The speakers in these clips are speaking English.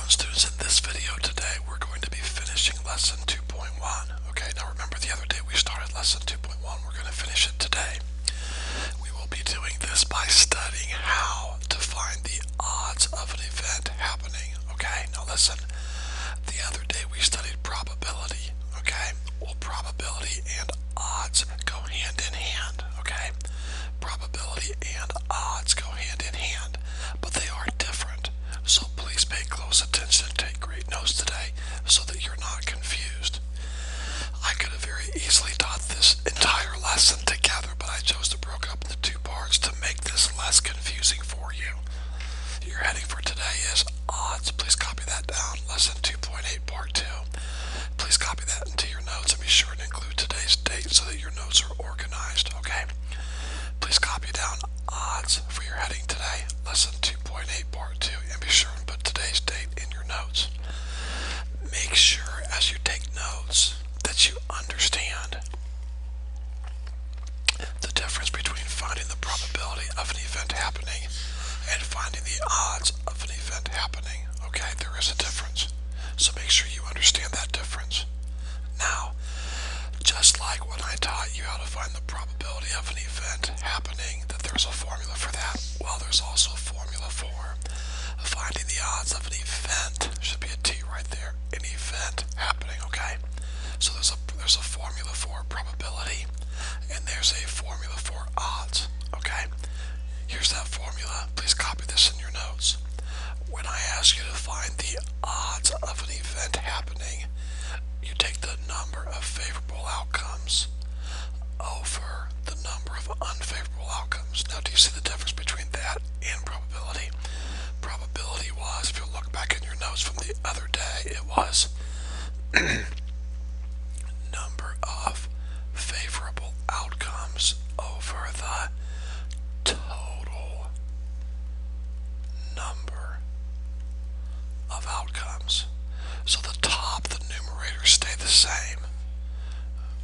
Students, in this video today we're going to be finishing lesson 2.1. Okay, now remember the other day we started lesson 2.1. We're going to finish it today. We will be doing this by studying how to find the odds of an event happening. Okay, now listen, the other day we studied probability. Okay, well, probability and odds go hand in hand. Okay, probability and odds go hand in hand, but they are different. So please pay close attention and take great notes today so that you're not confused. I could have very easily taught this entire lesson together, but I chose to break up into two parts to make this less confusing for you. Your heading for today is odds. Please copy that down. Lesson 2.8 part 2. Please copy that into your notes and be sure to include today's date so that your notes are organized, okay? Please copy down odds for your heading today, lesson 2.8 part 2, and be sure and put today's date in your notes. Make sure as you take notes that you understand the difference between finding the probability of an event happening and finding the odds of an event happening. Okay, there is a difference. So make sure you understand that difference. Now, just like when I taught you how to find the probability of an event happening, that there's a formula for that, well, there's also a formula for finding the odds of an event. Should be a T right there. An event happening, okay? So there's a formula for probability, and there's a formula for odds, okay? Here's that formula. Please copy this in your notes. When I ask you to find the odds of an event happening, you take the number of favorable outcomes over the number of unfavorable outcomes. Now, do you see the difference between that and probability? Probability was, if you look back in your notes from the other day, it was number of favorable outcomes over the total number of outcomes. So the top, the numerators stay the same.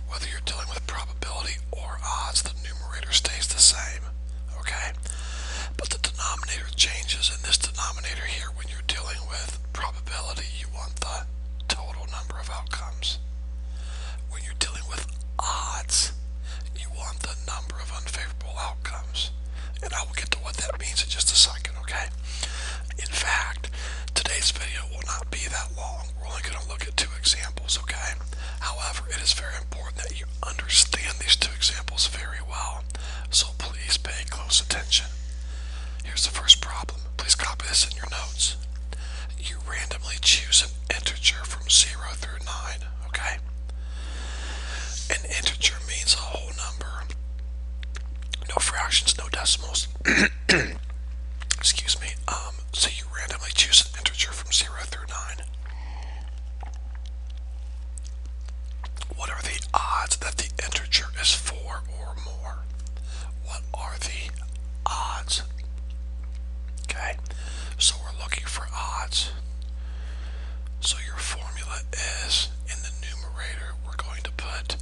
Whether you're dealing with probability or odds, the numerator stays the same. Okay? But the denominator changes. In this denominator here, when you're dealing with probability, you want the total number of outcomes. When you're dealing with odds, you want the number of unfavorable outcomes. And I will get to what that means in just a second, okay? In fact, today's video will not be that long. We're only going to look at two examples, okay? However, it is very important that you understand these two examples very well. So please pay close attention. Here's the first problem. Please copy this in your notes. You randomly choose an integer from 0 through 9, okay? An integer means a whole number. No fractions, no decimals. Excuse me. So you randomly choose an integer from 0 through 9. What are the odds that the integer is 4 or more? What are the odds? Okay, so we're looking for odds. So your formula is, in the numerator, we're going to put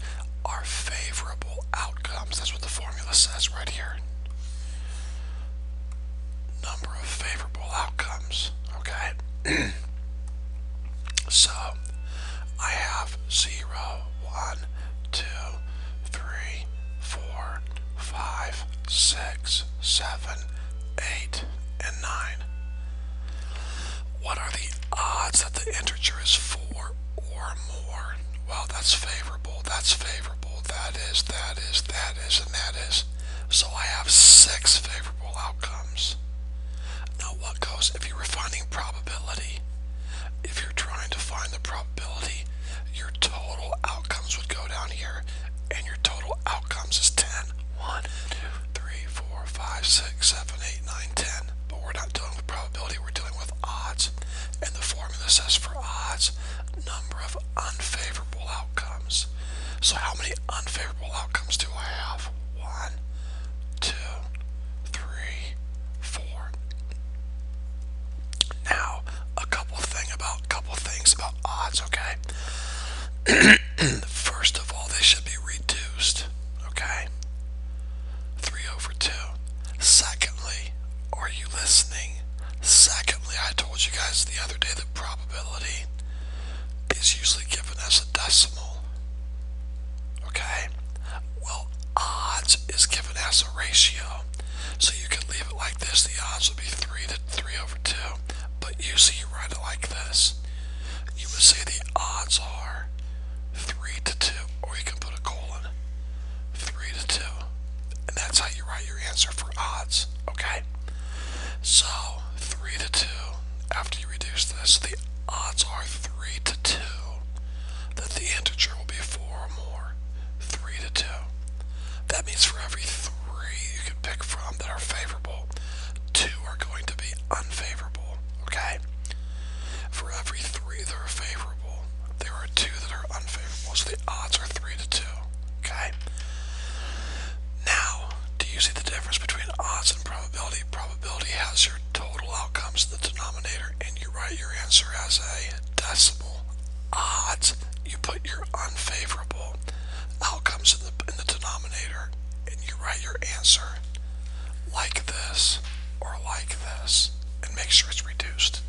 our favorable outcomes. That's what the formula says right here. Number of favorable outcomes, okay? So, I have 0, 1, 2, 3, 4, 5, 6, 7, 8, and 9. What are the odds that the integer is 4 or more? Well, that's favorable, that is, and that is. So I have 6 favorable outcomes. Now what goes, if you were finding probability, if you're trying to find the probability, your total outcomes would go down here, and your total outcomes is 10. 1, 2, 3, 4, 5, 6, 7, 8, 9, 10. But we're not dealing with probability, we're dealing with odds. And the formula says for odds, number of unfavorable outcomes. So how many unfavorable outcomes do I have? 1, 2, 3, 4. Now, a couple things about odds, okay? First of all, they should be reduced, okay? 3 over 2. Secondly, are you listening? Secondly, I I told you guys the other day that probability is usually given as a decimal. Okay? Well, odds is given as a ratio. So you could leave it like this. The odds would be 3/2. But usually you write it like this. You would say the odds are 3/2, or you can put a colon, 3/2. And that's how you write your answer for odds. Okay? So 3/2, after you reduce this, the odds are 3/2 that the integer will be 4 or more. 3/2. That means for every 3 you can pick from that are favorable, 2 are going to be unfavorable. Okay? For every 3 that are favorable, there are 2 that are unfavorable. So the odds are 3/2. Okay? Now, do you see the difference between odds and probability? Probability has your total outcomes in the denominator, and you write your answer as a decimal. Odds, you put your unfavorable outcomes in the denominator, and you write your answer like this or like this, and make sure it's reduced.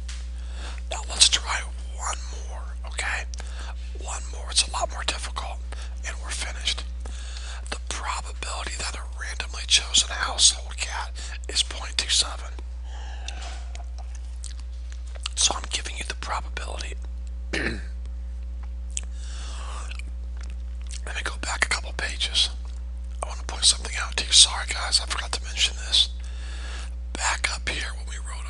Now let's try one more, okay? One more. It's a lot more difficult, and we're finished. The probability that a randomly chosen household cat is 0.27. So I'm giving you the probability. Let me go back a couple pages. I want to point something out to you. Sorry guys, I forgot to mention this. Back up here when we wrote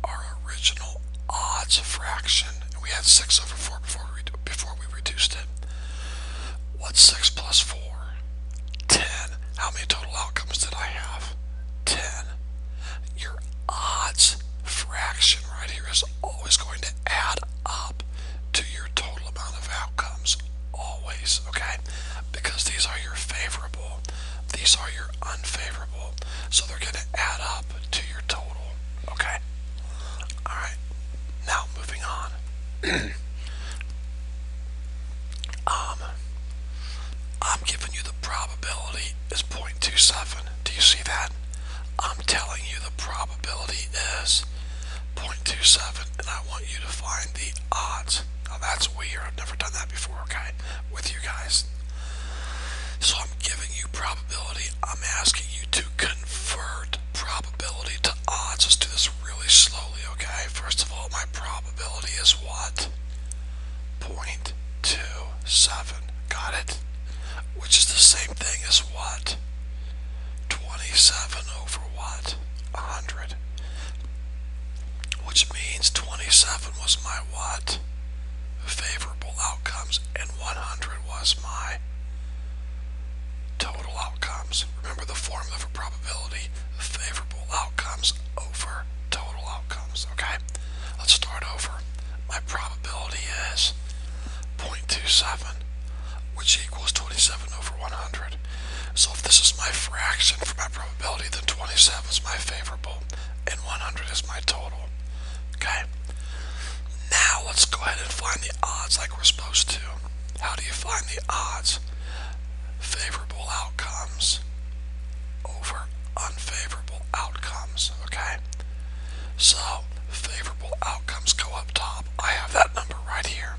our original odds fraction, and we had 6/4 before we reduced it. What's 6 plus 4? 10. How many total outcomes did I have? 10. Your odds fraction right here is always going to add up to your total amount of outcomes. Always, okay? Because these are your favorable, these are your unfavorable, so they're going to add up to your total, okay? Alright, now moving on. I'm giving you the probability is 0.27. Do you see that? I'm telling you the probability is 0.27, and I want you to find the odds. Now that's weird. I've never done that before, okay, with you guys. So I'm giving you probability. I'm asking you to convert probability to odds. Let's do this really slowly, okay? First of all, my probability is what? 0.27. Got it? Which is the same thing as what? 27 over what? 100. Which means 27 was my what? Favorable outcomes, and 100 was my total outcomes. Remember the formula for probability: favorable outcomes over total outcomes. Okay? Let's start over. My probability is 0.27, which equals 27 over 100. So if this is my fraction for my probability, then 27 is my favorable, and 100 is my total. Okay? Now let's go ahead and find the odds like we're supposed to. How do you find the odds? Favorable outcomes over unfavorable outcomes, okay? So, favorable outcomes go up top. I have that number right here.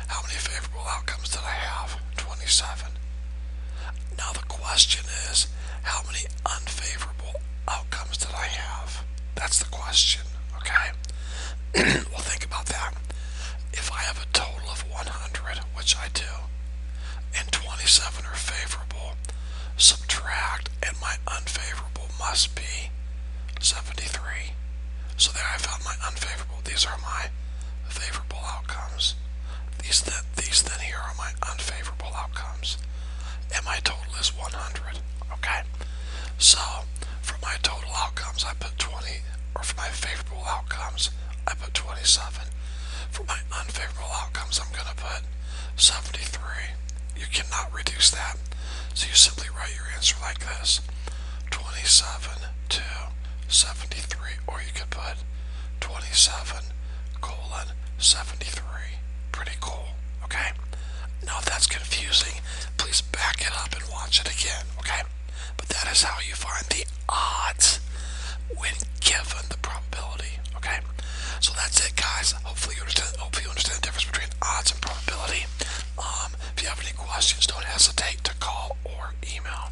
How many favorable outcomes did I have? 27. Now the question is, how many unfavorable outcomes did I have? That's the question, okay? Well, think about that. If I have a total of 100, which I do, and 27 are favorable, subtract, and my unfavorable must be 73. So there I found my unfavorable. These are my favorable outcomes. These then here are my unfavorable outcomes. And my total is 100. Okay? So, for my total outcomes, I put 20, or for my favorable outcomes, I put 27. For my unfavorable outcomes, I'm going to put 73. You cannot reduce that. So you simply write your answer like this: 27 to 73. Or you could put 27 colon 73. Pretty cool, okay? Now if that's confusing, please back it up and watch it again, okay? But that is how you find the odds when given the probability, that's it, guys. Hopefully you understand the difference between odds and probability. If you have any questions, don't hesitate to call or email.